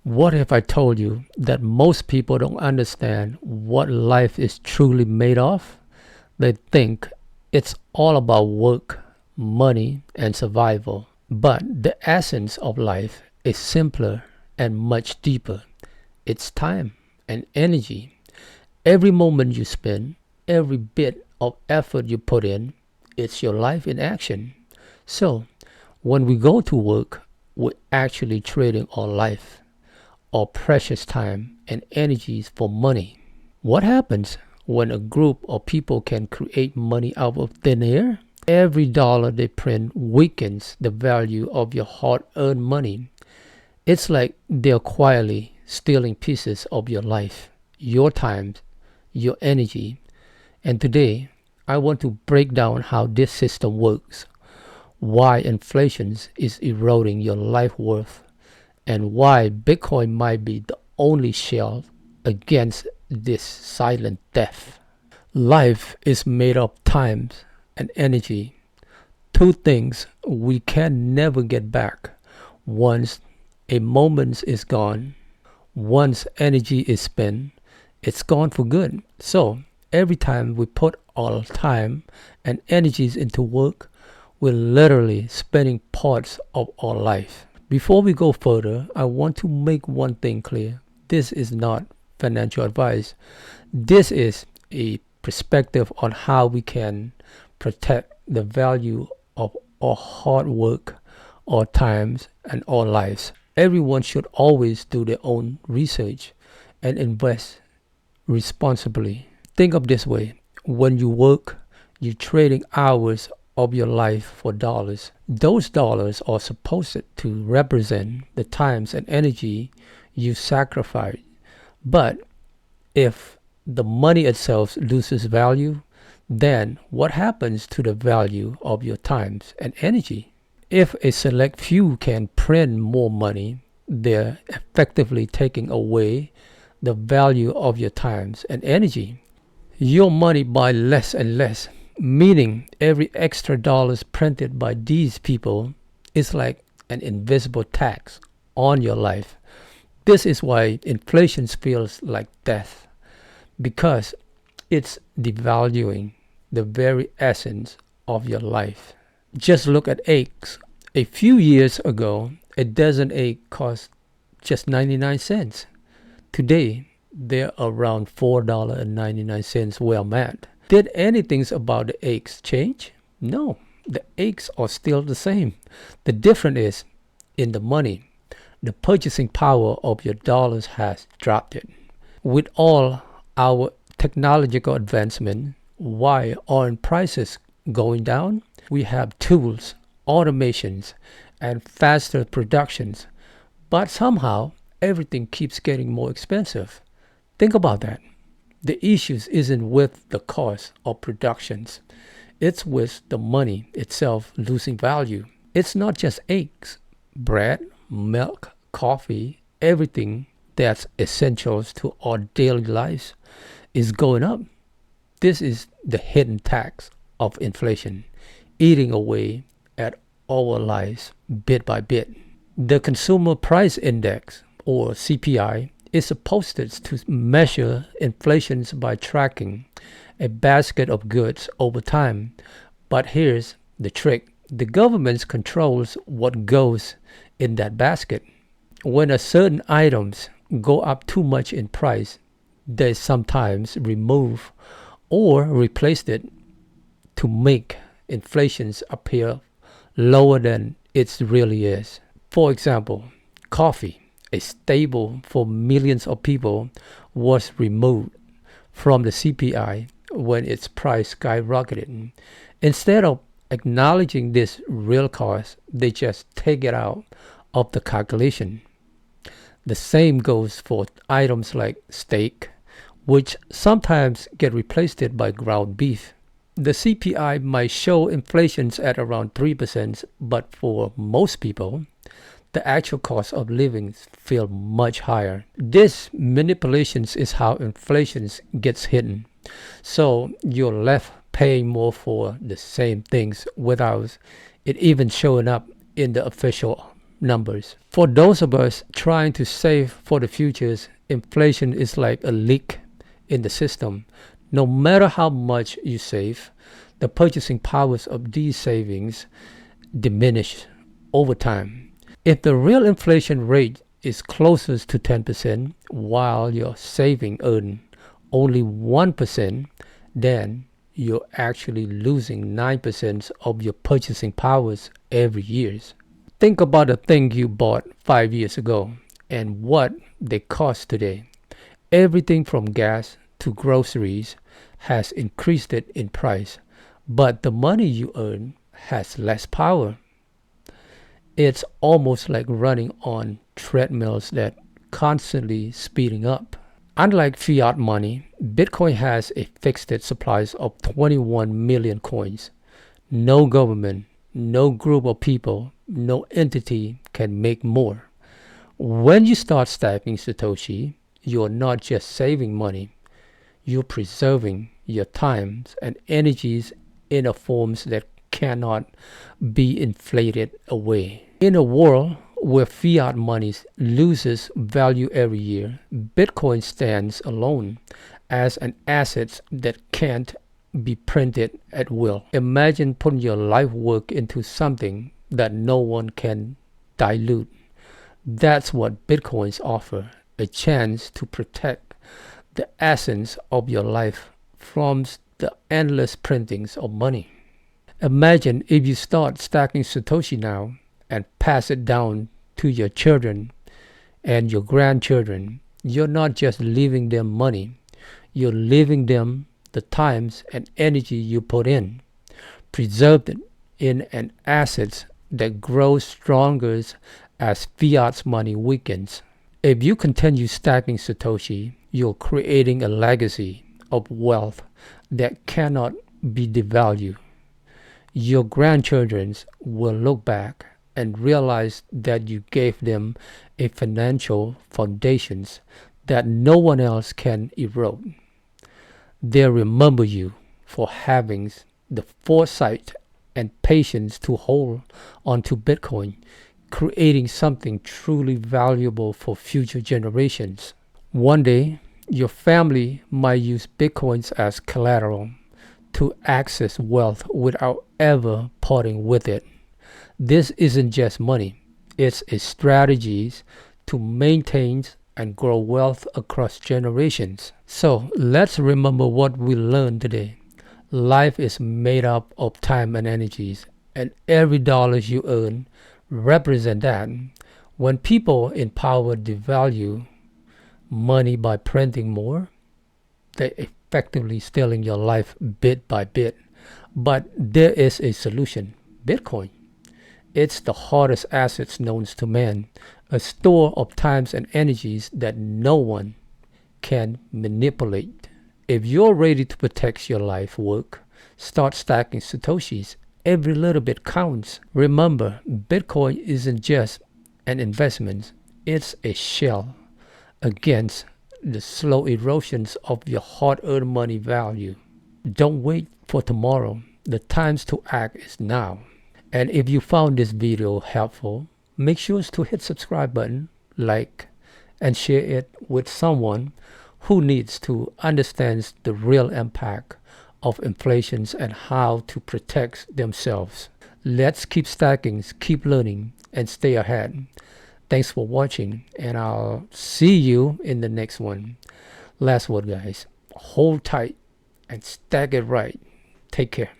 What if I told you that most people don't understand what life is truly made of? They think it's all about work, money, and survival. But the essence of life is simpler and much deeper. It's time and energy. Every moment you spend, every bit of effort you put in, it's your life in action. So, when we go to work, we're actually trading our life, our precious time and energies for money. What happens when a group of people can create money out of thin air? Every dollar they print weakens the value of your hard earned money. It's like they're quietly stealing pieces of your life, your time, your energy. And today, I want to break down how this system works, why inflation is eroding your life worth, and why Bitcoin might be the only shield against this silent death. Life is made of time and energy, two things we can never get back. Once a moment is gone, once energy is spent, it's gone for good. So every time we put our time and energies into work, we're literally spending parts of our life. Before we go further, I want to make one thing clear. This is not financial advice. This is a perspective on how we can protect the value of our hard work, our times, and our lives. Everyone should always do their own research and invest responsibly. Think of this way. When you work, you're trading hours of your life for dollars. Those dollars are supposed to represent the times and energy you sacrificed. But if the money itself loses value, then what happens to the value of your times and energy? If a select few can print more money, they're effectively taking away the value of your times and energy. Your money buys less and less, meaning every extra dollars printed by these people is like an invisible tax on your life. This is why inflation feels like death, because it's devaluing the very essence of your life. Just look at eggs. A few years ago, a dozen eggs cost just 99 cents. Today, they're around $4.99 well met. Did anything about the eggs change? No, the eggs are still the same. The difference is in the money. The purchasing power of your dollars has dropped it. With all our technological advancement, why aren't prices going down? We have tools, automations, and faster productions, but somehow everything keeps getting more expensive. Think about that. The issues isn't with the cost of productions. It's with the money itself losing value. It's not just eggs, bread, milk, coffee, everything that's essentials to our daily lives is going up. This is the hidden tax of inflation, eating away at our lives bit by bit. The Consumer Price Index, or CPI, is supposed to measure inflation by tracking a basket of goods over time. But here's the trick. The government controls what goes in that basket. When a certain items go up too much in price, they sometimes remove or replace it to make inflation appear lower than it really is. For example, coffee, a staple for millions of people, was removed from the CPI when its price skyrocketed. Instead of acknowledging this real cost, they just take it out of the calculation. The same goes for items like steak, which sometimes get replaced by ground beef. The CPI might show inflation at around 3%, but for most people, the actual cost of living feel much higher. This manipulations is how inflation gets hidden. So you're left paying more for the same things without it even showing up in the official numbers. For those of us trying to save for the futures, inflation is like a leak in the system. No matter how much you save, the purchasing powers of these savings diminish over time. If the real inflation rate is closest to 10% while your saving earn only 1%, then you're actually losing 9% of your purchasing powers every year. Think about the thing you bought 5 years ago and what they cost today. Everything from gas to groceries has increased it in price, but the money you earn has less power. It's almost like running on treadmills that constantly speeding up. Unlike fiat money, Bitcoin has a fixed supply of 21 million coins. No government, no group of people, no entity can make more. When you start stacking Satoshi, you're not just saving money, you're preserving your times and energies in a forms that cannot be inflated away. In a world where fiat money loses value every year, Bitcoin stands alone as an asset that can't be printed at will. Imagine putting your life work into something that no one can dilute. That's what Bitcoins offer, a chance to protect the essence of your life from the endless printings of money. Imagine if you start stacking Satoshi now and pass it down to your children and your grandchildren. You're not just leaving them money, you're leaving them the times and energy you put in, preserved it in an asset that grows stronger as fiat money weakens. If you continue stacking Satoshi, you're creating a legacy of wealth that cannot be devalued. Your grandchildren will look back and realize that you gave them a financial foundation that no one else can erode. They'll remember you for having the foresight and patience to hold onto Bitcoin, creating something truly valuable for future generations. One day, your family might use Bitcoins as collateral to access wealth without ever parting with it. This isn't just money, it's a strategy to maintain and grow wealth across generations. So let's remember what we learned today. Life is made up of time and energies, and every dollar you earn represents that. When people in power devalue money by printing more, they're effectively stealing your life bit by bit. But there is a solution: Bitcoin. It's the hardest assets known to man, a store of times and energies that no one can manipulate. If you're ready to protect your life work, start stacking Satoshis. Every little bit counts. Remember, Bitcoin isn't just an investment, it's a shell against the slow erosions of your hard-earned money value. Don't wait for tomorrow. The time to act is now. And if you found this video helpful, make sure to hit subscribe button, like, and share it with someone who needs to understand the real impact of inflation and how to protect themselves. Let's keep stacking, keep learning, and stay ahead. Thanks for watching, and I'll see you in the next one. Last word, guys. Hold tight and stack it right. Take care.